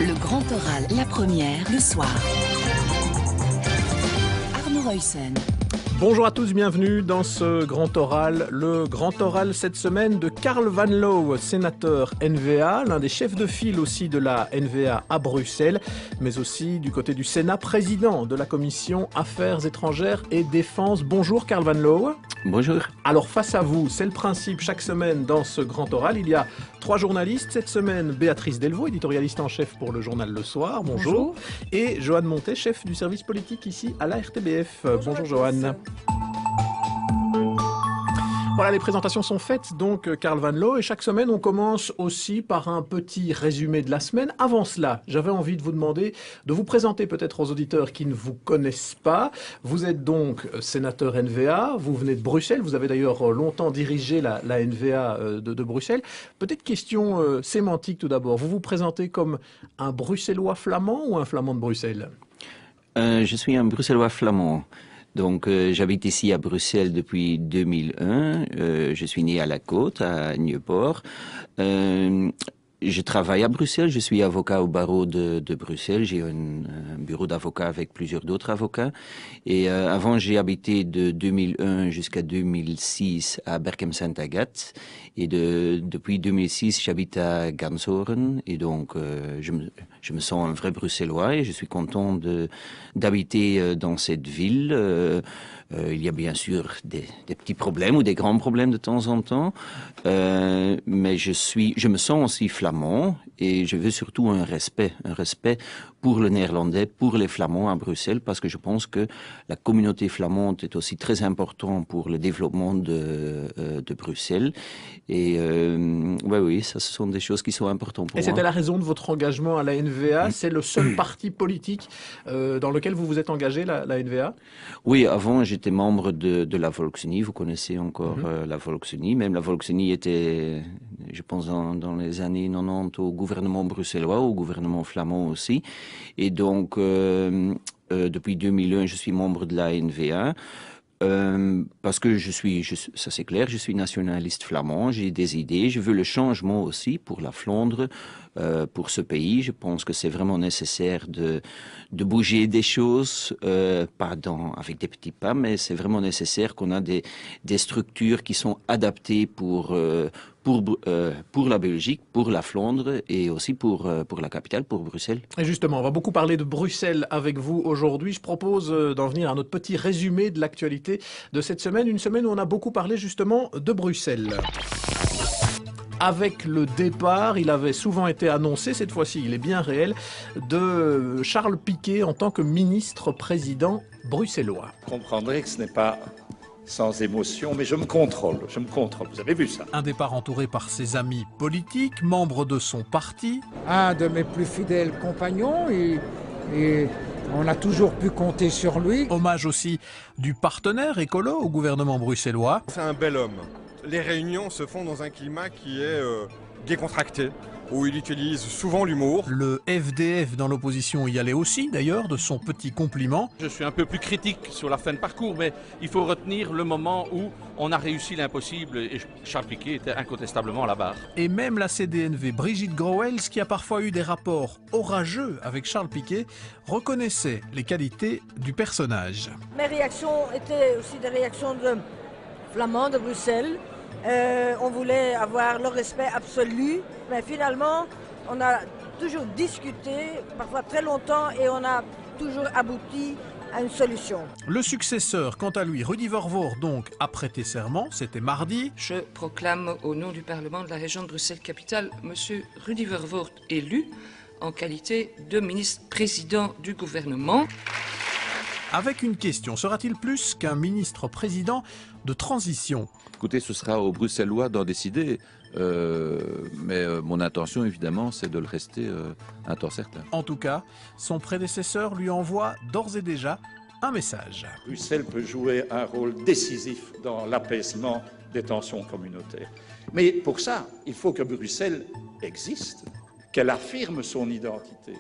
Le grand oral, la première, le soir. Arnaud Ruyssen. Bonjour à tous, bienvenue dans ce grand oral. Le grand oral cette semaine de Karl Van Loo, sénateur NVA, l'un des chefs de file aussi de la NVA à Bruxelles, mais aussi du côté du Sénat, président de la commission Affaires étrangères et défense. Bonjour Karl Van Loo. Bonjour. Alors face à vous, c'est le principe chaque semaine dans ce grand oral. Il y a 3 journalistes. Cette semaine, Béatrice Delvaux, éditorialiste en chef pour le journal Le Soir. Bonjour. Et Joanne Montet, chef du service politique ici à la RTBF. Bonjour Joanne. Voilà, les présentations sont faites, donc Karl Van Loo, et chaque semaine on commence aussi par un petit résumé de la semaine. Avant cela, j'avais envie de vous demander de vous présenter peut-être aux auditeurs qui ne vous connaissent pas. Vous êtes donc sénateur NVA, vous venez de Bruxelles, vous avez d'ailleurs longtemps dirigé la NVA de Bruxelles. Peut-être question sémantique tout d'abord, vous vous présentez comme un bruxellois flamand ou un flamand de Bruxelles ? Je suis un bruxellois flamand. Donc, j'habite ici à Bruxelles depuis 2001. Je suis né à la Côte, à Nieuwpoort. Je travaille à Bruxelles. Je suis avocat au barreau de Bruxelles. J'ai un bureau d'avocat avec plusieurs d'autres avocats. Et avant, j'ai habité de 2001 jusqu'à 2006 à Berchem-Sint-Agathe. Et depuis 2006, j'habite à Ganshoren. Et donc, je me sens un vrai Bruxellois et je suis content d'habiter dans cette ville. Il y a bien sûr des petits problèmes ou des grands problèmes de temps en temps, mais je me sens aussi flamand et je veux surtout un respect pour le néerlandais, pour les flamands à Bruxelles, parce que je pense que la communauté flamande est aussi très importante pour le développement de Bruxelles. Et oui, ça, ce sont des choses qui sont importantes pour moi. Et c'était la raison de votre engagement à la NVA. C'est le seul parti politique dans lequel vous vous êtes engagé, la NVA ? Oui, avant j'étais membre de la Volksunie. Vous connaissez encore la Volksunie. Même la Volksunie était, je pense, dans les années 90 au gouvernement bruxellois, au gouvernement flamand aussi. Et donc, depuis 2001, je suis membre de la NVA. Parce que ça c'est clair, je suis nationaliste flamand, j'ai des idées, je veux le changement aussi pour la Flandre, pour ce pays. Je pense que c'est vraiment nécessaire de bouger des choses, avec des petits pas, mais c'est vraiment nécessaire qu'on a des structures qui sont adaptées pour la Belgique, pour la Flandre et aussi pour la capitale, pour Bruxelles. Et justement, on va beaucoup parler de Bruxelles avec vous aujourd'hui. Je propose d'en venir à notre petit résumé de l'actualité de cette semaine. Une semaine où on a beaucoup parlé justement de Bruxelles. Avec le départ, il avait souvent été annoncé, cette fois-ci il est bien réel, de Charles Piquet en tant que ministre-président bruxellois. Vous comprendrez que ce n'est pas sans émotion, mais je me contrôle, vous avez vu ça. Un départ entouré par ses amis politiques, membres de son parti. Un de mes plus fidèles compagnons et on a toujours pu compter sur lui. Hommage aussi du partenaire écolo au gouvernement bruxellois. C'est un bel homme. Les réunions se font dans un climat qui est décontracté, où il utilise souvent l'humour. Le FDF dans l'opposition y allait aussi, d'ailleurs, de son petit compliment. Je suis un peu plus critique sur la fin de parcours, mais il faut retenir le moment où on a réussi l'impossible et Charles Piquet était incontestablement à la barre. Et même la CDNV, Brigitte Groels, qui a parfois eu des rapports orageux avec Charles Piquet, reconnaissait les qualités du personnage. Mes réactions étaient aussi des réactions de flamands de Bruxelles. On voulait avoir le respect absolu, mais finalement, on a toujours discuté, parfois très longtemps, et on a toujours abouti à une solution. Le successeur, quant à lui, Rudy Vervoort, donc, a prêté serment, c'était mardi. Je proclame au nom du Parlement de la région de Bruxelles-Capitale, M. Rudy Vervoort élu en qualité de ministre-président du gouvernement. Avec une question, sera-t-il plus qu'un ministre-président de transition ? Écoutez, ce sera aux Bruxellois d'en décider, mais mon intention, évidemment, c'est de le rester un temps certain. En tout cas, son prédécesseur lui envoie d'ores et déjà un message. Bruxelles peut jouer un rôle décisif dans l'apaisement des tensions communautaires. Mais pour ça, il faut que Bruxelles existe, qu'elle affirme son identité.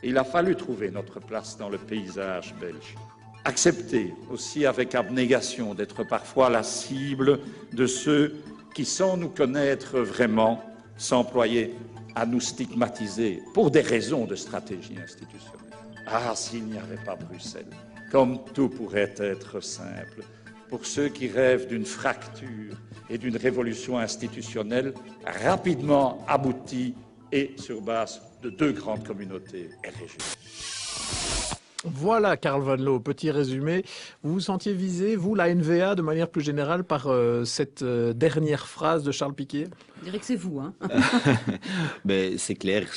Il a fallu trouver notre place dans le paysage belge. Accepter aussi avec abnégation d'être parfois la cible de ceux qui, sans nous connaître vraiment, s'employaient à nous stigmatiser pour des raisons de stratégie institutionnelle. Ah, s'il n'y avait pas Bruxelles, comme tout pourrait être simple. Pour ceux qui rêvent d'une fracture et d'une révolution institutionnelle rapidement aboutie et sur base de 2 grandes communautés et régions. Voilà, Karl Van Loo, petit résumé. Vous vous sentiez visé, vous, la NVA, de manière plus générale, par cette dernière phrase de Charles Piquet? Je dirais que c'est vous, hein. Ben, c'est clair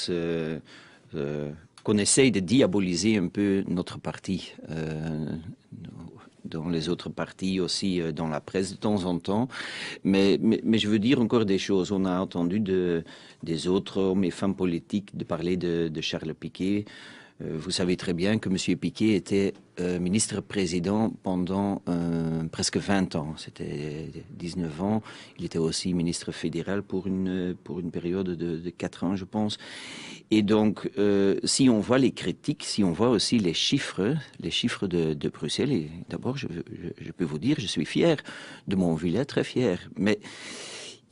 qu'on essaye de diaboliser un peu notre parti. Dans les autres partis aussi, dans la presse de temps en temps. Mais je veux dire encore des choses. On a entendu des autres hommes et femmes politiques de parler de Charles Piquet. Vous savez très bien que M. Piquet était ministre-président pendant presque 20 ans. C'était 19 ans. Il était aussi ministre fédéral pour une période de 4 ans, je pense. Et donc, si on voit les critiques, si on voit aussi les chiffres de Bruxelles, et d'abord, je peux vous dire, je suis fier de mon Montvillet, très fier. Mais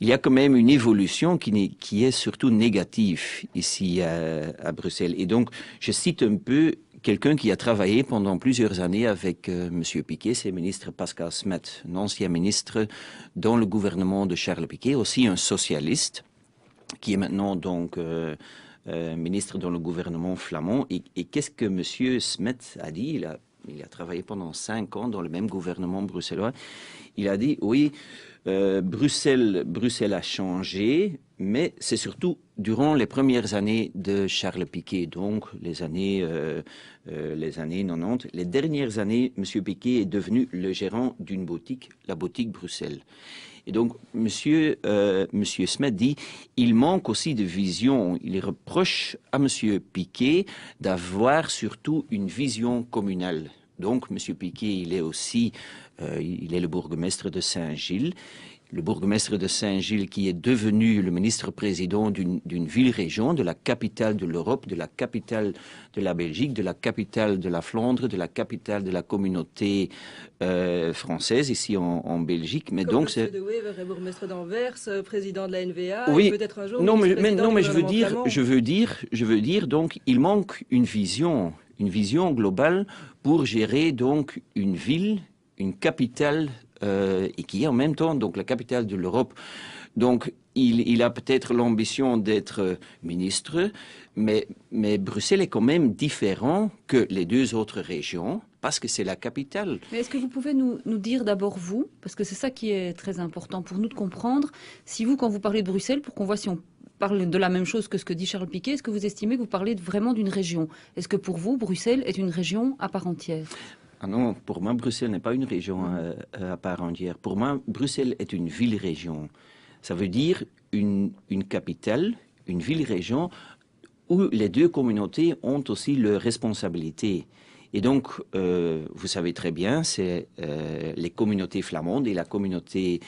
il y a quand même une évolution qui est surtout négative ici à Bruxelles. Et donc, je cite un peu quelqu'un qui a travaillé pendant plusieurs années avec M. Piquet, c'est le ministre Pascal Smet, un ancien ministre dans le gouvernement de Charles Piquet, aussi un socialiste, qui est maintenant donc ministre dans le gouvernement flamand. Et qu'est-ce que M. Smet a dit? Il a travaillé pendant 5 ans dans le même gouvernement bruxellois. Il a dit, oui, Bruxelles a changé, mais c'est surtout durant les premières années de Charles Piquet, donc les années 90. Les dernières années, M. Piquet est devenu le gérant d'une boutique, la boutique Bruxelles. Et donc, Monsieur Smet dit, il manque aussi de vision. Il reproche à Monsieur Piquet d'avoir surtout une vision communale. Donc, Monsieur Piquet, il est aussi, il est le bourgmestre de Saint-Gilles. Le bourgmestre de Saint-Gilles qui est devenu le ministre-président d'une ville-région, de la capitale de l'Europe, de la capitale de la Belgique, de la capitale de la Flandre, de la capitale de la communauté française ici en Belgique. Mais comme donc c'est de Wever est bourgmestre d'Anvers, président de la NVA, oui, et peut-être un jour non, mais je veux dire donc il manque une vision globale pour gérer donc une ville, une capitale. Et qui est en même temps donc la capitale de l'Europe. Donc il a peut-être l'ambition d'être ministre, mais Bruxelles est quand même différent que les 2 autres régions parce que c'est la capitale. Mais est-ce que vous pouvez nous dire d'abord vous, parce que c'est ça qui est très important pour nous de comprendre, si vous, quand vous parlez de Bruxelles, pour qu'on voit si on parle de la même chose que ce que dit Charles Piquet, est-ce que vous estimez que vous parlez vraiment d'une région? Est-ce que pour vous, Bruxelles est une région à part entière? Ah non, pour moi, Bruxelles n'est pas une région à part entière. Pour moi, Bruxelles est une ville-région. Ça veut dire une capitale, une ville-région, où les 2 communautés ont aussi leurs responsabilités. Et donc, vous savez très bien, c'est les communautés flamandes et la communauté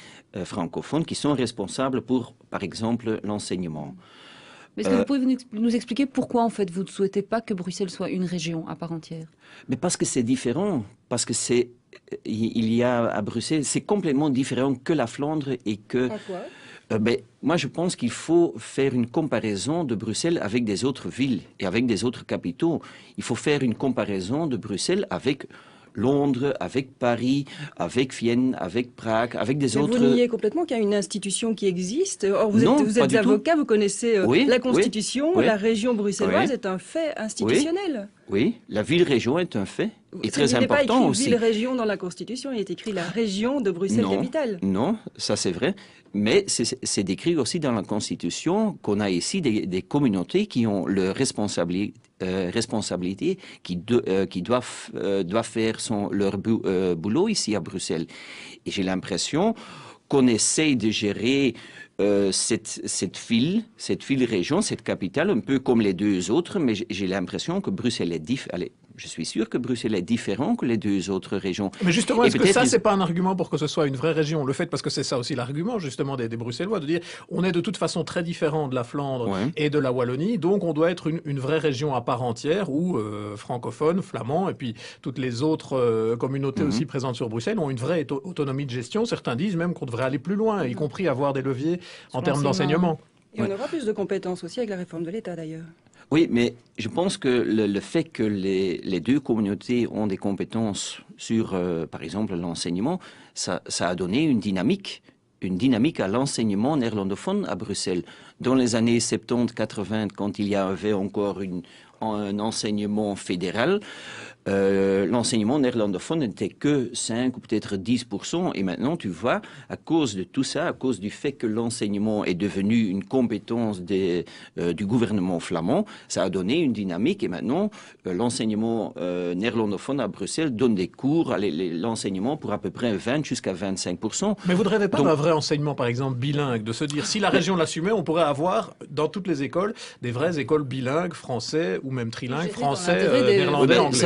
francophone qui sont responsables pour, par exemple, l'enseignement. Mais est-ce que vous pouvez nous expliquer pourquoi, en fait, vous ne souhaitez pas que Bruxelles soit une région à part entière? Mais parce que c'est différent. Parce que il y a à Bruxelles, c'est complètement différent que la Flandre et que... À quoi? Moi, je pense qu'il faut faire une comparaison de Bruxelles avec des autres villes et avec des autres capitaux. Il faut faire une comparaison de Bruxelles avec Londres, avec Paris, avec Vienne, avec Prague, avec des autres... Vous niez complètement qu'il y a une institution qui existe. Or, vous êtes avocat, vous connaissez la Constitution. Oui. La région bruxelloise est un fait institutionnel. Oui, la ville-région est un fait. Et très important aussi. Il n'est pas écrit ville-région dans la Constitution, il est écrit la région de Bruxelles-Capitale. Non, ça c'est vrai. Mais c'est décrit aussi dans la Constitution qu'on a ici des communautés qui ont leur responsabilité, qui doivent faire leur boulot ici à Bruxelles. Et j'ai l'impression qu'on essaye de gérer cette ville-région, cette capitale, un peu comme les 2 autres, mais j'ai l'impression que Bruxelles est différent. Je suis sûr que Bruxelles est différent que les 2 autres régions. Mais justement, est-ce que ça, c'est pas un argument pour que ce soit une vraie région? Le fait, parce que c'est ça aussi l'argument, justement, des Bruxellois, de dire on est de toute façon très différent de la Flandre et de la Wallonie, donc on doit être une vraie région à part entière où francophones, flamands, et puis toutes les autres communautés aussi présentes sur Bruxelles ont une vraie autonomie de gestion. Certains disent même qu'on devrait aller plus loin, y compris avoir des leviers en termes d'enseignement. Et on aura plus de compétences aussi avec la réforme de l'État d'ailleurs. Oui, mais je pense que le fait que les deux communautés ont des compétences sur, par exemple, l'enseignement, ça a donné une dynamique à l'enseignement néerlandophone à Bruxelles. Dans les années 70-80, quand il y avait encore un enseignement fédéral, l'enseignement néerlandophone n'était que 5 ou peut-être 10%. Et maintenant, tu vois, à cause de tout ça, à cause du fait que l'enseignement est devenu une compétence du gouvernement flamand, ça a donné une dynamique. Et maintenant, l'enseignement néerlandophone à Bruxelles donne des cours, l'enseignement pour à peu près 20 jusqu'à 25%. Mais vous ne rêvez pas d'un vrai enseignement, par exemple, bilingue, de se dire, si la région l'assumait, on pourrait avoir, dans toutes les écoles, des vraies écoles bilingues, français ou même trilingues, français, néerlandais, anglais.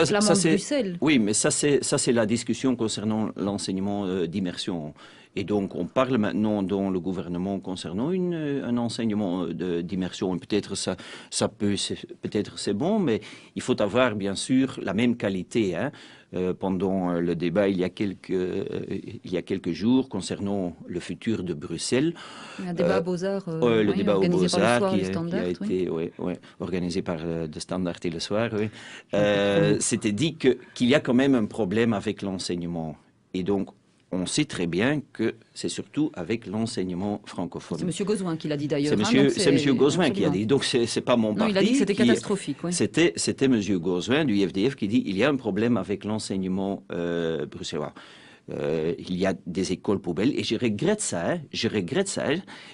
Oui, mais ça c'est la discussion concernant l'enseignement d'immersion. Et donc, on parle maintenant dans le gouvernement concernant un enseignement d'immersion. Peut-être peut-être c'est bon, mais il faut avoir bien sûr la même qualité. Hein. Pendant le débat il y a quelques jours concernant le futur de Bruxelles. Un débat à Beaux-Arts. Le débat aux Beaux-Arts qui a été organisé par le Standard et le Soir. Oui. C'était dit qu'il y a quand même un problème avec l'enseignement. Et donc, on sait très bien que c'est surtout avec l'enseignement francophone. C'est M. Gauzouin qui l'a dit d'ailleurs. C'est M. Gauzouin qui a dit. Donc c'est pas mon parti. Il a dit que c'était catastrophique. Oui. C'était M. Gauzouin du IFDF qui dit il y a un problème avec l'enseignement bruxellois. Il y a des écoles poubelles et je regrette ça,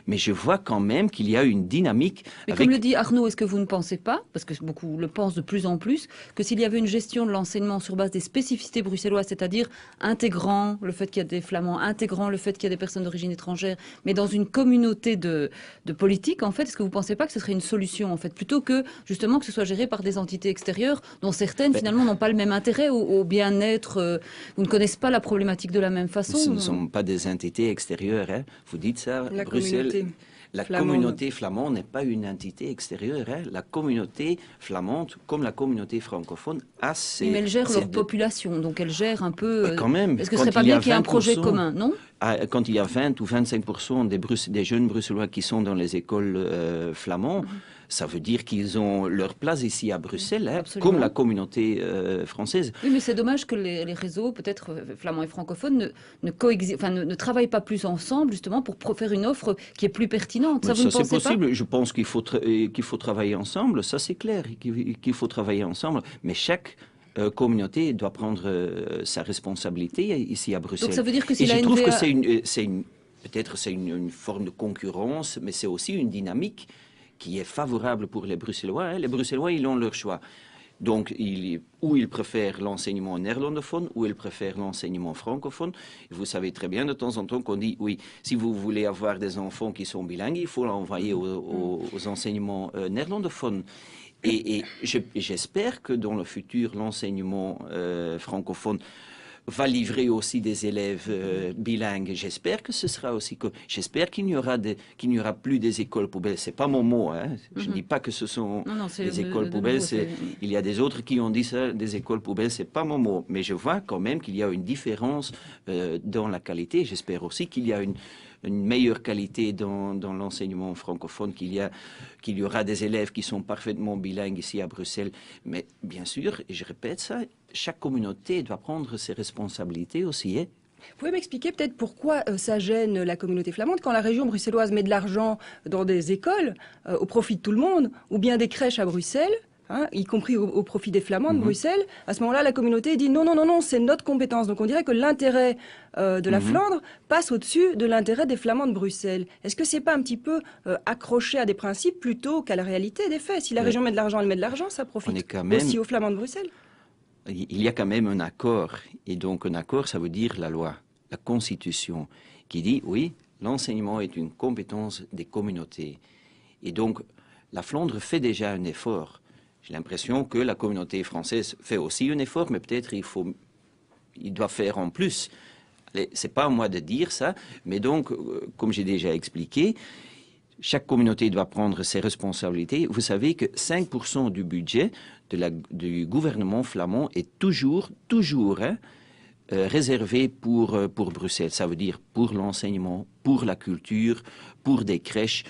mais je vois quand même qu'il y a une dynamique. Mais comme le dit Arnaud, est-ce que vous ne pensez pas, parce que beaucoup le pensent de plus en plus, que s'il y avait une gestion de l'enseignement sur base des spécificités bruxelloises, c'est-à-dire intégrant le fait qu'il y a des Flamands, intégrant le fait qu'il y a des personnes d'origine étrangère, mais dans une communauté de politique, en fait, est-ce que vous ne pensez pas que ce serait une solution, en fait, plutôt que justement que ce soit géré par des entités extérieures dont certaines finalement n'ont pas le même intérêt au bien-être, ou ne connaissent pas la problématique de la même façon. Ce ne sont pas des entités extérieures, hein. Vous dites ça, la Bruxelles. La flamande. Communauté flamande n'est pas une entité extérieure. Hein. La communauté flamande, comme la communauté francophone, a ses... Mais elle gère leur population, donc elle gère un peu... Quand même. Est-ce que ce serait pas bien qu'il y ait un projet commun, non? Quand il y a 20 ou 25% des jeunes Bruxellois qui sont dans les écoles flamandes, ça veut dire qu'ils ont leur place ici à Bruxelles, hein, comme la communauté française. Oui, mais c'est dommage que les réseaux, peut-être flamands et francophones, ne travaillent pas plus ensemble, justement, pour faire une offre qui est plus pertinente. Ça, vous ne pensez pas? C'est possible. Je pense qu'il faut travailler ensemble, ça c'est clair, qu'il faut travailler ensemble. Mais chaque communauté doit prendre sa responsabilité ici à Bruxelles. Donc ça veut dire que si je trouve que peut-être c'est une forme de concurrence, mais c'est aussi une dynamique qui est favorable pour les Bruxellois. Hein. Les Bruxellois, ils ont leur choix. Donc, ou ils préfèrent l'enseignement néerlandophone, ou ils préfèrent l'enseignement francophone. Et vous savez très bien, de temps en temps, qu'on dit, oui, si vous voulez avoir des enfants qui sont bilingues, il faut l'envoyer aux enseignements néerlandophones. Et j'espère que dans le futur, l'enseignement francophone va livrer aussi des élèves bilingues. J'espère que ce sera aussi... J'espère qu'il n'y aura plus des écoles poubelles. C'est pas mon mot. Hein. Je ne dis pas que ce sont des écoles poubelles. Il y a des autres qui ont dit ça, des écoles poubelles. C'est pas mon mot. Mais je vois quand même qu'il y a une différence dans la qualité. J'espère aussi qu'il y a une meilleure qualité dans l'enseignement francophone, qu'il y aura des élèves qui sont parfaitement bilingues ici à Bruxelles. Mais bien sûr, et je répète ça, chaque communauté doit prendre ses responsabilités aussi. Hein. Vous pouvez m'expliquer peut-être pourquoi ça gêne la communauté flamande quand la région bruxelloise met de l'argent dans des écoles au profit de tout le monde, ou bien des crèches à Bruxelles, hein, y compris au profit des Flamands de Bruxelles. À ce moment-là, la communauté dit non, c'est notre compétence. Donc on dirait que l'intérêt de la Flandre passe au-dessus de l'intérêt des Flamands de Bruxelles. Est-ce que c'est pas un petit peu accroché à des principes plutôt qu'à la réalité des faits? Si la région met de l'argent, elle met de l'argent, ça profite aussi aux Flamands de Bruxelles. Il y a quand même un accord. Et donc un accord, ça veut dire la loi, la Constitution, qui dit, oui, l'enseignement est une compétence des communautés. Et donc la Flandre fait déjà un effort. J'ai l'impression que la communauté française fait aussi un effort, mais peut-être il doit faire en plus. C'est pas à moi de dire ça, mais donc, comme j'ai déjà expliqué, chaque communauté doit prendre ses responsabilités. Vous savez que 5% du budget du gouvernement flamand est toujours réservé pour Bruxelles. Ça veut dire pour l'enseignement, pour la culture, pour des crèches,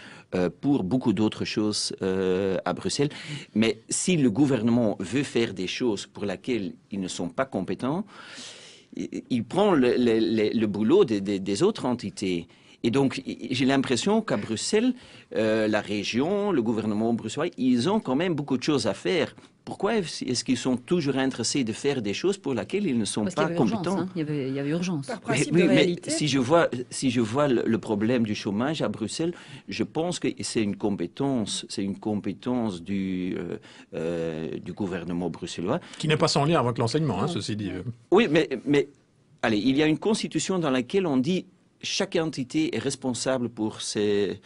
pour beaucoup d'autres choses à Bruxelles. Mais si le gouvernement veut faire des choses pour lesquelles ils ne sont pas compétents, il prend le boulot des autres entités. Et donc, j'ai l'impression qu'à Bruxelles, la région, le gouvernement bruxellois, ils ont quand même beaucoup de choses à faire. Pourquoi est-ce qu'ils sont toujours intéressés de faire des choses pour lesquelles ils ne sont pas compétents? Il y avait urgence. Par principe Oui, de mais réalité. si je vois le problème du chômage à Bruxelles, je pense que c'est une compétence du gouvernement bruxellois. Qui n'est pas sans lien avec l'enseignement, hein, ceci dit. Oui, mais allez, il y a une constitution dans laquelle on dit chaque entité est responsable pour son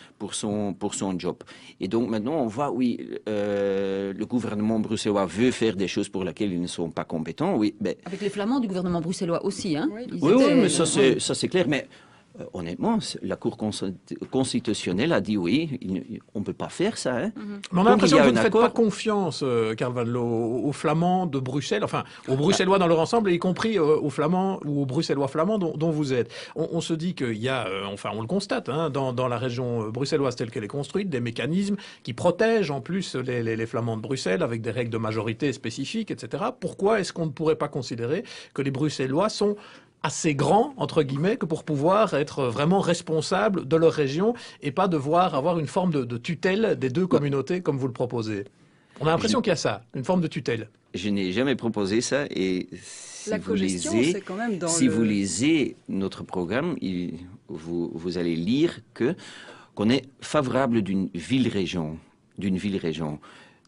job. Et donc maintenant, on voit, oui, le gouvernement bruxellois veut faire des choses pour lesquelles ils ne sont pas compétents. Oui, mais... Avec les Flamands du gouvernement bruxellois aussi. Hein. Oui, mais ça c'est clair. Mais honnêtement, la Cour constitutionnelle a dit oui, on ne peut pas faire ça. Hein. Mais on a l'impression que vous ne faites pas confiance, Karl Van Loo, aux Flamands de Bruxelles, enfin aux Bruxellois dans leur ensemble, y compris aux Flamands ou aux Bruxellois flamands dont vous êtes. On se dit qu'il y a, enfin on le constate, hein, dans la région bruxelloise telle qu'elle est construite, des mécanismes qui protègent en plus les Flamands de Bruxelles avec des règles de majorité spécifiques, etc. Pourquoi est-ce qu'on ne pourrait pas considérer que les Bruxellois sont assez grands, entre guillemets, que pour pouvoir être vraiment responsables de leur région et pas devoir avoir une forme de tutelle des deux communautés comme vous le proposez? On a l'impression qu'il y a ça, une forme de tutelle. Je n'ai jamais proposé ça et si vous lisez notre programme, vous allez lire qu'on est favorable d'une ville-région.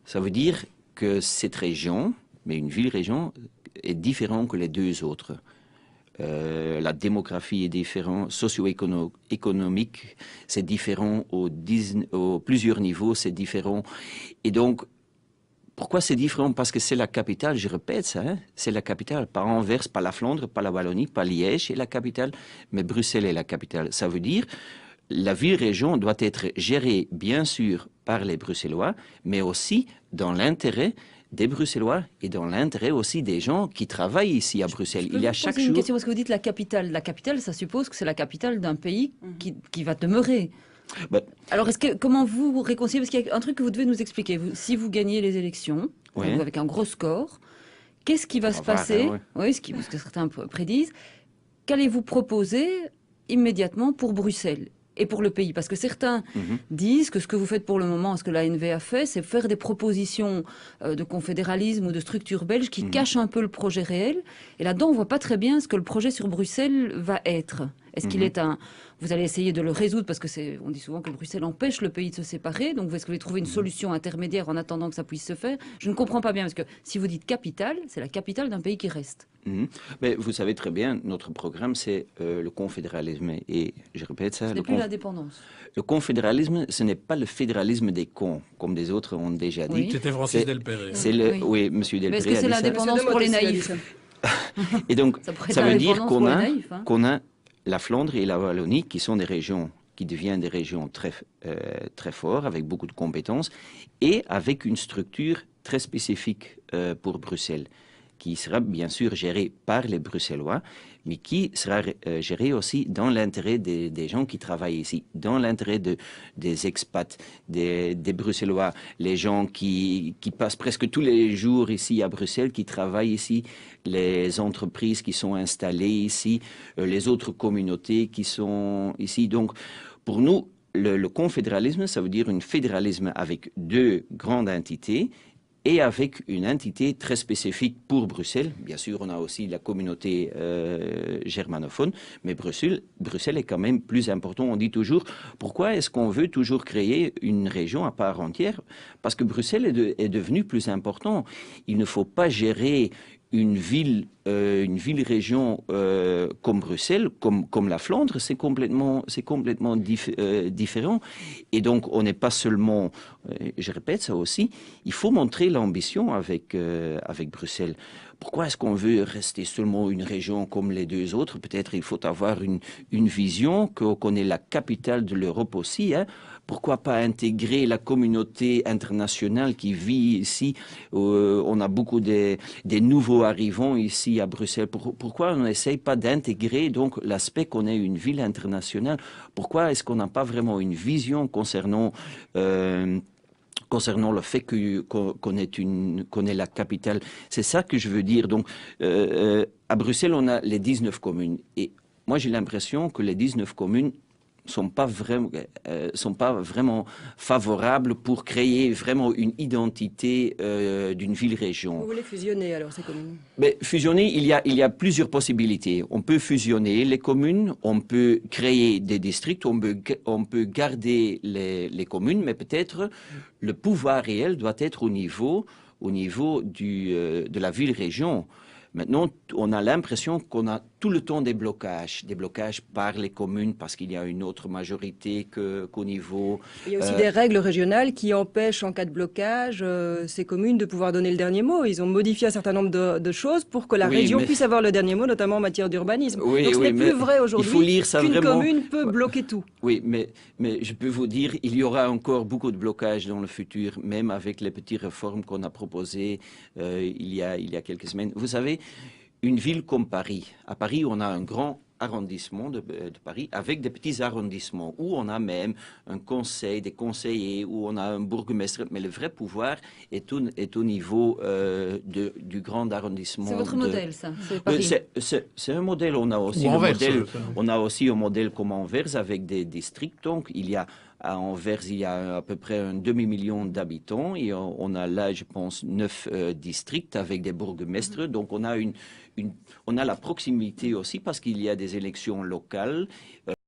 Ça veut dire que cette région, mais une ville-région, est différente que les deux autres. La démographie est différente, socio-économique, c'est différent au plusieurs niveaux, c'est différent. Et donc, pourquoi c'est différent? Parce que c'est la capitale, je répète ça, hein, c'est la capitale, pas Anvers, pas la Flandre, pas la Wallonie, pas Liège est la capitale, mais Bruxelles est la capitale. Ça veut dire la ville-région doit être gérée, bien sûr, par les Bruxellois, mais aussi dans l'intérêt des Bruxellois et dans l'intérêt aussi des gens qui travaillent ici à Bruxelles. Il y a chaque jour... une question, parce que vous dites la capitale. La capitale, ça suppose que c'est la capitale d'un pays qui va demeurer. Alors, comment vous réconciliez? Parce qu'il y a un truc que vous devez nous expliquer. Si vous gagnez les élections, avec un gros score, qu'est-ce qui va se passer? Oui, ce que certains prédisent. Qu'allez-vous proposer immédiatement pour Bruxelles et pour le pays? Parce que certains disent que ce que vous faites pour le moment, ce que l'ANV a fait, c'est faire des propositions de confédéralisme ou de structure belge qui cachent un peu le projet réel. Et là-dedans, on ne voit pas très bien ce que le projet sur Bruxelles va être. Est-ce qu'il est vous allez essayer de le résoudre parce que on dit souvent que Bruxelles empêche le pays de se séparer. Donc, est-ce que vous allez trouver une solution intermédiaire en attendant que ça puisse se faire? Je ne comprends pas bien parce que si vous dites capitale, c'est la capitale d'un pays qui reste. Mais vous savez très bien, notre programme, c'est le confédéralisme. Et je répète ça. Ce n'est plus l'indépendance. Le confédéralisme, ce n'est pas le fédéralisme des cons, comme des autres ont déjà dit. C'était Francis Delperrey. Oui, monsieur Delperrey. Mais est-ce que c'est l'indépendance pour les naïfs? Et donc, ça veut dire qu'on a la Flandre et la Wallonie, qui sont des régions qui deviennent des régions très fortes, avec beaucoup de compétences, et avec une structure très spécifique pour Bruxelles, qui sera bien sûr gérée par les Bruxellois, mais qui sera gérée aussi dans l'intérêt des gens qui travaillent ici, dans l'intérêt des expats, des Bruxellois, les gens qui passent presque tous les jours ici à Bruxelles, qui travaillent ici, les entreprises qui sont installées ici, les autres communautés qui sont ici. Donc, pour nous, le confédéralisme, ça veut dire un fédéralisme avec deux grandes entités et avec une entité très spécifique pour Bruxelles. Bien sûr, on a aussi la communauté germanophone, mais Bruxelles est quand même plus important. On dit toujours, pourquoi est-ce qu'on veut toujours créer une région à part entière? Parce que Bruxelles est devenu plus important. Il ne faut pas gérer une ville-région comme Bruxelles, comme la Flandre, c'est complètement différent. Et donc, on n'est pas seulement, je répète ça aussi, il faut montrer l'ambition avec Bruxelles. Pourquoi est-ce qu'on veut rester seulement une région comme les deux autres? Peut-être il faut avoir une vision qu'on est la capitale de l'Europe aussi. Hein. pourquoi pas intégrer la communauté internationale qui vit ici? On a beaucoup des nouveaux arrivants ici à Bruxelles. Pourquoi on n'essaye pas d'intégrer donc l'aspect qu'on est une ville internationale? Pourquoi est-ce qu'on n'a pas vraiment une vision concernant le fait qu'on est la capitale? C'est ça que je veux dire. Donc, à Bruxelles, on a les 19 communes. Et moi, j'ai l'impression que les 19 communes sont pas vraiment favorables pour créer vraiment une identité d'une ville-région. Vous voulez fusionner alors ces communes? Mais fusionner, il y a plusieurs possibilités. On peut fusionner les communes, on peut créer des districts, on peut garder les communes, mais peut-être le pouvoir réel doit être au niveau de la ville-région. Maintenant, on a l'impression qu'on a tout le temps des blocages par les communes parce qu'il y a une autre majorité qu'au niveau... Il y a aussi des règles régionales qui empêchent en cas de blocage ces communes de pouvoir donner le dernier mot. Ils ont modifié un certain nombre de choses pour que la région puisse avoir le dernier mot, notamment en matière d'urbanisme. Donc ce n'est plus vrai aujourd'hui qu'une commune peut bloquer tout. Oui, mais je peux vous dire, il y aura encore beaucoup de blocages dans le futur, même avec les petites réformes qu'on a proposées il y a quelques semaines. Vous savez, une ville comme Paris, à Paris, on a un grand arrondissement de Paris avec des petits arrondissements où on a même un conseil, des conseillers, où on a un bourgmestre, mais le vrai pouvoir est au niveau du grand arrondissement. C'est votre modèle, ça? C'est un modèle. On a aussi un modèle comme Anvers avec des districts. Donc, à Anvers, il y a à peu près un demi-million d'habitants et on a là, je pense, 9 districts avec des bourgmestres. Donc, on a la proximité aussi parce qu'il y a des élections locales.